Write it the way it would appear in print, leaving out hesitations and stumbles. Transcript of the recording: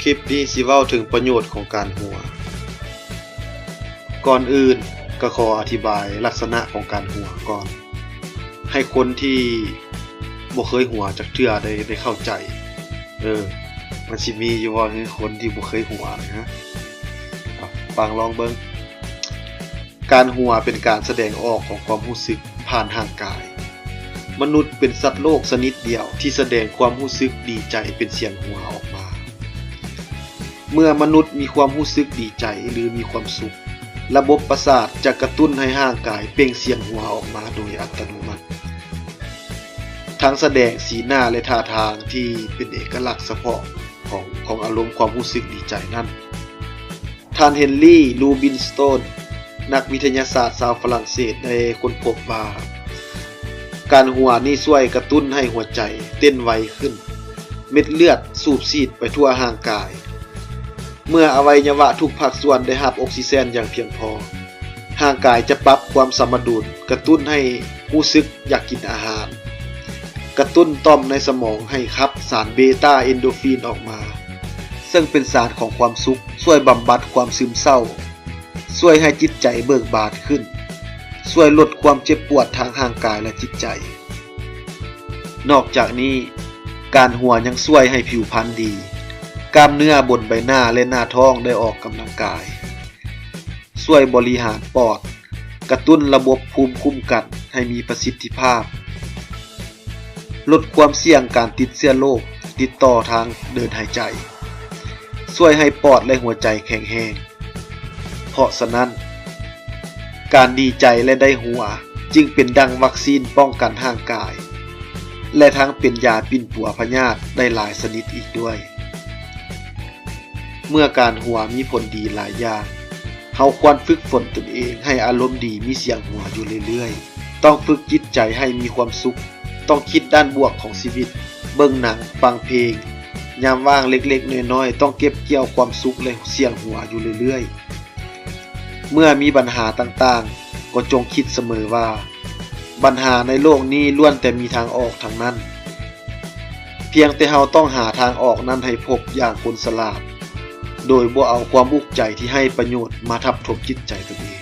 คลิปนี้สิเว้าถึงประโยชน์ของการหัวก่อนอื่นก็ขออธิบายลักษณะของการหัวก่อนให้คนที่บ่เคยหัวจักเทื่อได้เข้าใจมันสิมีอยู่ว่าคนที่บ่เคยหัวนะฟังลองเบิ่งการหัวเป็นการแสดงออกของความรู้สึกผ่านทางกายมนุษย์เป็นสัตว์โลกชนิดเดียวที่แสดงความรู้สึกดีใจเป็นเสียงหัวออกมาเมื่อมนุษย์มีความรู้สึกดีใจหรือมีความสุขระบบประสาทจะกระตุ้นให้ร่างกายเปล่งเสียงหัวออกมาโดยอัตโนมัติทั้งแสดงสีหน้าและท่าทางที่เป็นเอกลักษณ์เฉพาะของอารมณ์ความรู้สึกดีใจนั้นท่านเฮนรี่ลูบินสโตนนักวิทยาศาสตร์ชาวฝรั่งเศสได้ค้นพบว่าการหัวนี้ช่วยกระตุ้นให้หัวใจเต้นไวขึ้นเม็ดเลือดสูบฉีดไปทั่วร่างกายเมื่ออวัยวะทุกภาคส่วนได้รับออกซิเจนอย่างเพียงพอร่างกายจะปรับความสมดุลกระตุ้นให้รู้สึกอยากกินอาหารกระตุ้นต่อมในสมองให้ขับสารเบต้าเอนโดรฟินออกมาซึ่งเป็นสารของความสุขช่วยบำบัดความซึมเศร้าช่วยให้จิตใจเบิกบานขึ้นช่วยลดความเจ็บปวดทางร่างกายและจิตใจนอกจากนี้การหัวยังช่วยให้ผิวพรรณดีกล้ามเนื้อบนใบหน้าและหน้าท้องได้ออกกำลังกายช่วยบริหารปอดกระตุ้นระบบภูมิคุ้มกันให้มีประสิทธิภาพลดความเสี่ยงการติดเชื้อโรคติดต่อทางเดินหายใจช่วยให้ปอดและหัวใจแข็งแรงเพราะฉะนั้นการดีใจและได้หัวจึงเป็นดังวัคซีนป้องกันร่างกายและทั้งเป็นยาปิ่นปัวพยาธิได้หลายชนิดอีกด้วยเมื่อการหัวมีผลดีหลายอย่างเฮาควรฝึกฝนตนเองให้อารมณ์ดีมีเสียงหัวอยู่เรื่อยๆต้องฝึกจิตใจให้มีความสุขต้องคิดด้านบวกของชีวิตเบิ่งหนังฟังเพลงยามว่างเล็กๆน้อยๆต้องเก็บเกี่ยวความสุขและเสียงหัวอยู่เรื่อยๆเมื่อมีปัญหาต่างๆก็จงคิดเสมอว่าปัญหาในโลกนี้ล้วนแต่มีทางออกทั้งนั้นเพียงแต่เฮาต้องหาทางออกนั้นให้พบอย่างคนฉลาดโดยบ่เอาความอุกใจที่ให้ประโยชน์มาทับถมจิตใจตัวเอง